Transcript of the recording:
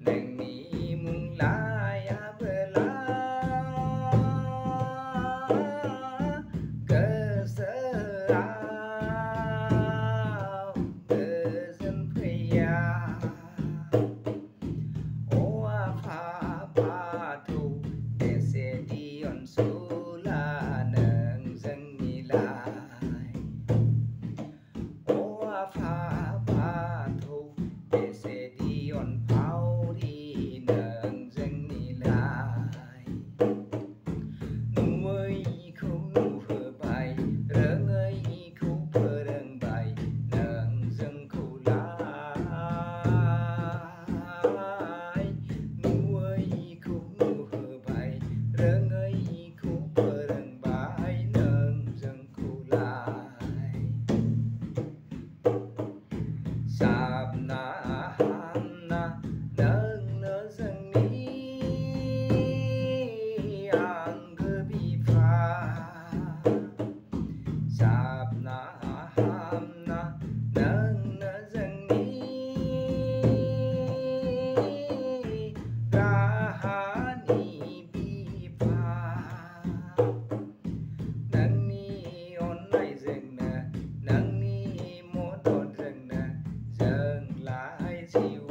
neng mung laya bela keserau kezen pria oa patu desedion sula neng zengi lai oa patu desedion paudi neng zengi lai nuôi không nu hờ bài rỡ ngơi không phơ rừng bài nâng dâng khâu lại nuôi không nu hờ bài rỡ ngơi không phơ rừng bài nâng dâng khâu lại sạp na hanna nâng nơ dâng ni sạp na hamna nâng nơ dâng ni rahani bi pha nâng ni on lại dâng nè nâng ni mô đột dâng nè dâng lại chiều